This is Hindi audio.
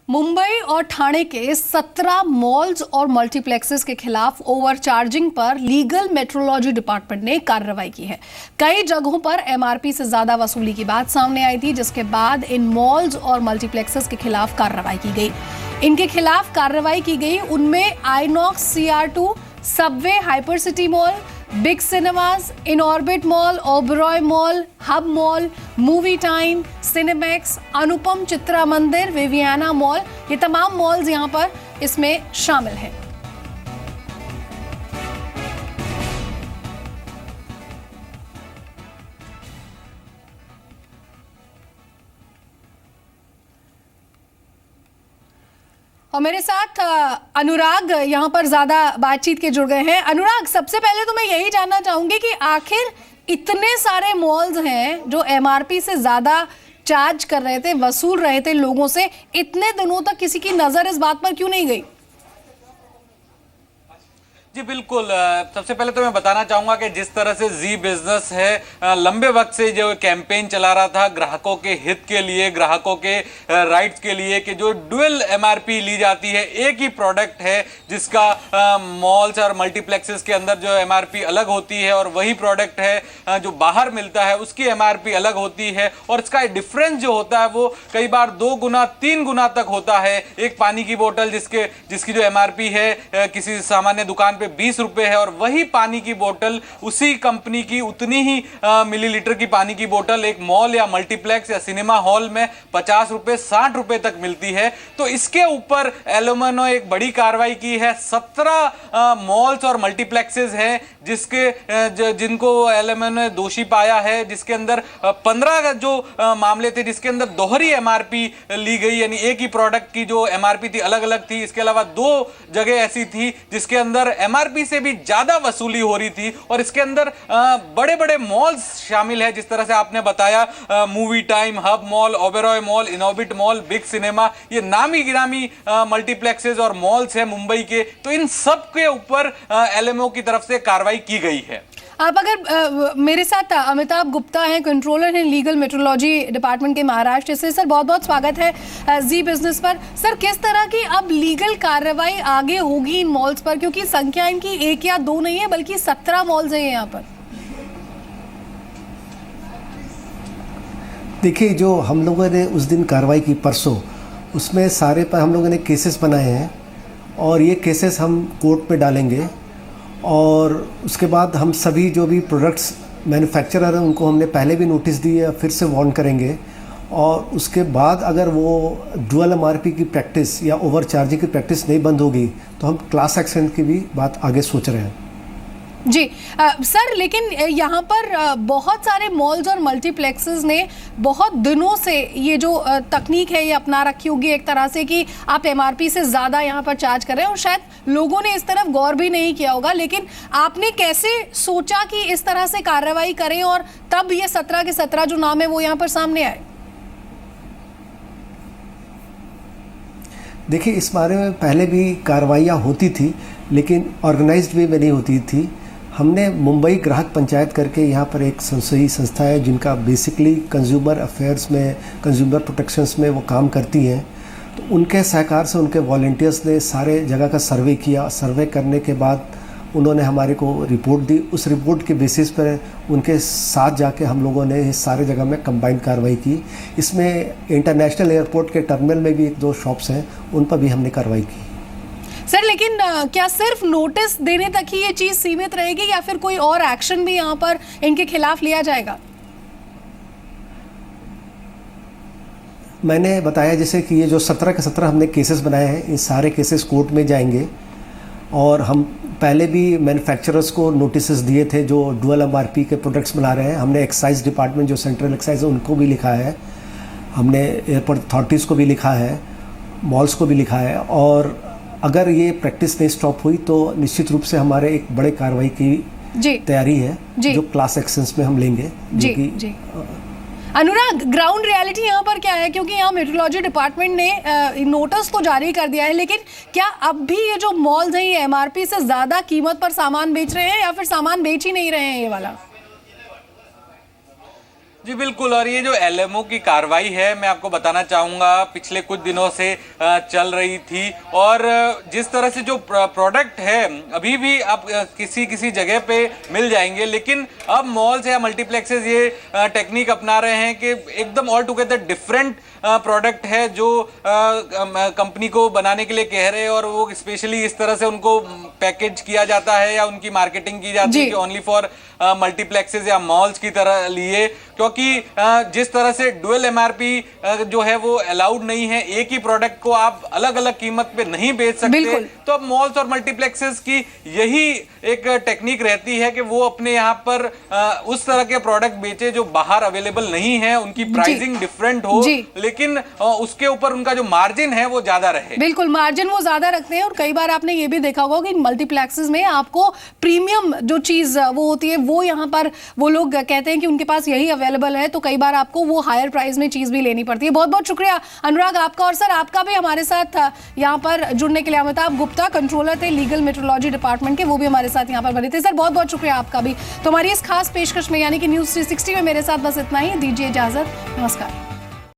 मुंबई और ठाणे के 17 मॉल्स और मल्टीप्लेक्सेस के खिलाफ ओवरचार्जिंग पर लीगल मेट्रोलॉजी डिपार्टमेंट ने कार्रवाई की है। कई जगहों पर एमआरपी से ज्यादा वसूली की बात सामने आई थी, जिसके बाद इन मॉल्स और मल्टीप्लेक्सेस के खिलाफ कार्रवाई की गई। इनके खिलाफ कार्रवाई की गई उनमें Inox CR2, Subway Hyper City mall, Big Cinemas, Inorbit mall, Oberoi mall, Hub mall, Movie Time, Cinemax, Anupam Chitra Mandir, Viviana mall, ये तमाम मॉल्स यहां पर इसमें शामिल हैं। और मेरे साथ अनुराग यहाँ पर ज्यादा बातचीत के जुड़ गए हैं। अनुराग, सबसे पहले तो मैं यही जानना चाहूंगी कि आखिर इतने सारे मॉल्स हैं जो एमआरपी से ज्यादा चार्ज कर रहे थे, वसूल रहे थे लोगों से, इतने दिनों तक किसी की नजर इस बात पर क्यों नहीं गई? जी बिल्कुल, सबसे पहले तो मैं बताना चाहूंगा कि जिस तरह से जी बिजनेस है लंबे वक्त से जो कैंपेन चला रहा था ग्राहकों के हित के लिए, ग्राहकों के राइट्स के लिए, कि जो डुअल एमआरपी ली जाती है, एक ही प्रोडक्ट है जिसका मॉल्स और मल्टीप्लेक्सेस के अंदर जो एमआरपी अलग होती है और वही प्रोडक्ट है जो बाहर मिलता है उसकी एमआरपी अलग होती है, और इसका डिफरेंस जो होता है वो कई बार 2 गुना 3 गुना तक होता है। एक पानी की बोतल जिसकी जो एमआरपी है किसी सामान्य दुकान 20 रुपए है, और वही पानी की बोतल उसी कंपनी की उतनी ही मिलीलीटर की पानी की बोतल एक मॉल या मल्टीप्लेक्स या सिनेमा हॉल में 50 रुपए 60 रुपए तक मिलती है। तो इसके ऊपर एलएमओ ने एक बड़ी कार्रवाई की है। 17 मॉल्स और मल्टीप्लेक्सेस हैं जिनको एलएमओ ने दोषी पाया है, जिसके अंदर 15 जो मामले थे जिसके अंदर दोहरी एमआरपी ली गई, यानी एक ही प्रोडक्ट की जो एमआरपी थी अलग अलग थी। इसके अलावा 2 जगह ऐसी थी जिसके अंदर एमआरपी से भी ज्यादा वसूली हो रही थी, और इसके अंदर बड़े बड़े मॉल्स शामिल है, जिस तरह से आपने बताया movie time, hub mall, Oberoi mall, Inorbit mall, big cinema, ये नामी गिरामी मल्टीप्लेक्सेस और मॉल्स है मुंबई के। तो इन सब के ऊपर एलएमओ की तरफ से कार्रवाई की गई है। आप अगर मेरे साथ अमिताभ गुप्ता हैं, कंट्रोलर हैं लीगल मेट्रोलॉजी डिपार्टमेंट के महाराष्ट्र से। सर, बहुत बहुत स्वागत है जी बिजनेस पर। सर, किस तरह की अब लीगल कार्रवाई आगे होगी इन मॉल्स पर, क्योंकि संख्या इनकी 1 या 2 नहीं है बल्कि 17 मॉल्स हैं यहाँ पर? देखिए, जो हम लोगों ने उस दिन कार्रवाई की परसों, उसमें सारे पर हम लोगों ने केसेस बनाए हैं, और ये केसेस हम कोर्ट में डालेंगे, और उसके बाद हम सभी जो भी प्रोडक्ट्स मैन्युफैक्चरर हैं उनको हमने पहले भी नोटिस दिए, फिर से वार्न करेंगे। और उसके बाद अगर वो डुअल एमआरपी की प्रैक्टिस या ओवर चार्जिंग की प्रैक्टिस नहीं बंद होगी तो हम क्लास एक्शन की भी बात आगे सोच रहे हैं। जी सर, लेकिन यहाँ पर बहुत सारे मॉल्स और मल्टीप्लेक्सेस ने बहुत दिनों से ये जो तकनीक है ये अपना रखी होगी एक तरह से, कि आप एमआरपी से ज़्यादा यहाँ पर चार्ज कर रहे हैं, और शायद लोगों ने इस तरफ गौर भी नहीं किया होगा। लेकिन आपने कैसे सोचा कि इस तरह से कार्रवाई करें और तब ये 17 के 17 जो नाम है वो यहाँ पर सामने आए? देखिए, इस बारे में पहले भी कार्रवाइयाँ होती थी, लेकिन ऑर्गेनाइज्ड वे में नहीं होती थी। हमने मुंबई ग्राहक पंचायत करके यहाँ पर एक संसदीय संस्था है जिनका बेसिकली कंज्यूमर अफेयर्स में, कंज्यूमर प्रोटेक्शंस में वो काम करती हैं। तो उनके सहकार से उनके वॉलंटियर्स ने सारे जगह का सर्वे किया। सर्वे करने के बाद उन्होंने हमारे को रिपोर्ट दी। उस रिपोर्ट के बेसिस पर उनके साथ जाके हम लोगों ने इस सारे जगह में कंबाइंड कार्रवाई की। इसमें इंटरनेशनल एयरपोर्ट के टर्मिनल में भी 1-2 शॉप्स हैं, उन पर भी हमने कार्रवाई की। सर, लेकिन क्या सिर्फ नोटिस देने तक ही ये चीज सीमित रहेगी या फिर कोई और एक्शन भी यहाँ पर इनके खिलाफ लिया जाएगा? मैंने बताया जैसे कि ये जो 17 के 17 हमने केसेस बनाए हैं, इन सारे केसेस कोर्ट में जाएंगे, और हम पहले भी मैन्युफैक्चरर्स को नोटिसेस दिए थे जो डुअल एमआरपी के प्रोडक्ट्स बना रहे हैं। हमने एक्साइज डिपार्टमेंट जो सेंट्रल एक्साइज है उनको भी लिखा है, हमने एयरपोर्ट अथॉरिटीज़ को भी लिखा है, मॉल्स को भी लिखा है, और अगर ये प्रैक्टिस नहीं स्टॉप हुई तो निश्चित रूप से हमारे एक बड़े कार्रवाई की तैयारी है जो क्लास एक्शंस में हम लेंगे। जी। अनुराग, ग्राउंड रियलिटी यहाँ पर क्या है? क्योंकि यहाँ मेट्रोलॉजी डिपार्टमेंट ने नोटिस तो जारी कर दिया है, लेकिन क्या अब भी ये जो मॉल्स हैं ये एमआरपी से ज्यादा कीमत पर सामान बेच रहे हैं या फिर सामान बेच ही नहीं रहे हैं ये वाला? जी बिल्कुल। और ये जो एलएमओ की कार्रवाई है, मैं आपको बताना चाहूंगा पिछले कुछ दिनों से चल रही थी। और जिस तरह से जो प्रोडक्ट है अभी भी आप किसी किसी जगह पे मिल जाएंगे, लेकिन अब मॉल्स या मल्टीप्लेक्सेस ये टेक्निक अपना रहे हैं कि एकदम ऑल टुगेदर डिफरेंट प्रोडक्ट है जो कंपनी को बनाने के लिए कह रहे हैं, और वो स्पेशली इस तरह से उनको पैकेज किया जाता है या उनकी मार्केटिंग की जाती है कि ओनली फॉर मल्टीप्लेक्सेस या मॉल्स की तरह लिए, क्योंकि जिस तरह से डुअल एमआरपी जो है वो अलाउड नहीं है, एक ही प्रोडक्ट को आप अलग अलग कीमत पे नहीं बेच सकते। तो अब मॉल्स और मल्टीप्लेक्सेस की यही एक टेक्निक रहती है कि वो अपने यहाँ पर उस तरह के प्रोडक्ट बेचे जो बाहर अवेलेबल नहीं है, उनकी प्राइसिंग डिफरेंट हो, लेकिन उसके ऊपर उनका जो मार्जिन है वो ज्यादा रहे। बिल्कुल, मार्जिन वो ज्यादा रखते हैं। और कई बार आपने ये भी देखा होगा कि मल्टीप्लेक्सेस में आपको प्रीमियम जो चीज वो होती है वो यहाँ पर वो लोग कहते हैं कि उनके पास यही अवेलेबल है, तो कई बार आपको वो हायर प्राइस में चीज भी लेनी पड़ती है। बहुत बहुत शुक्रिया अनुराग आपका, और सर आपका भी हमारे साथ यहाँ पर जुड़ने के लिए। अमिताभ गुप्ता कंट्रोलर थे लीगल मेट्रोलॉजी डिपार्टमेंट के, वो भी हमारे साथ यहाँ पर बने थे। सर बहुत बहुत शुक्रिया आपका भी। तो हमारी इस खास पेशकश में यानी कि न्यूज़ 360 में मेरे साथ बस इतना ही। दीजिए इजाजत, नमस्कार।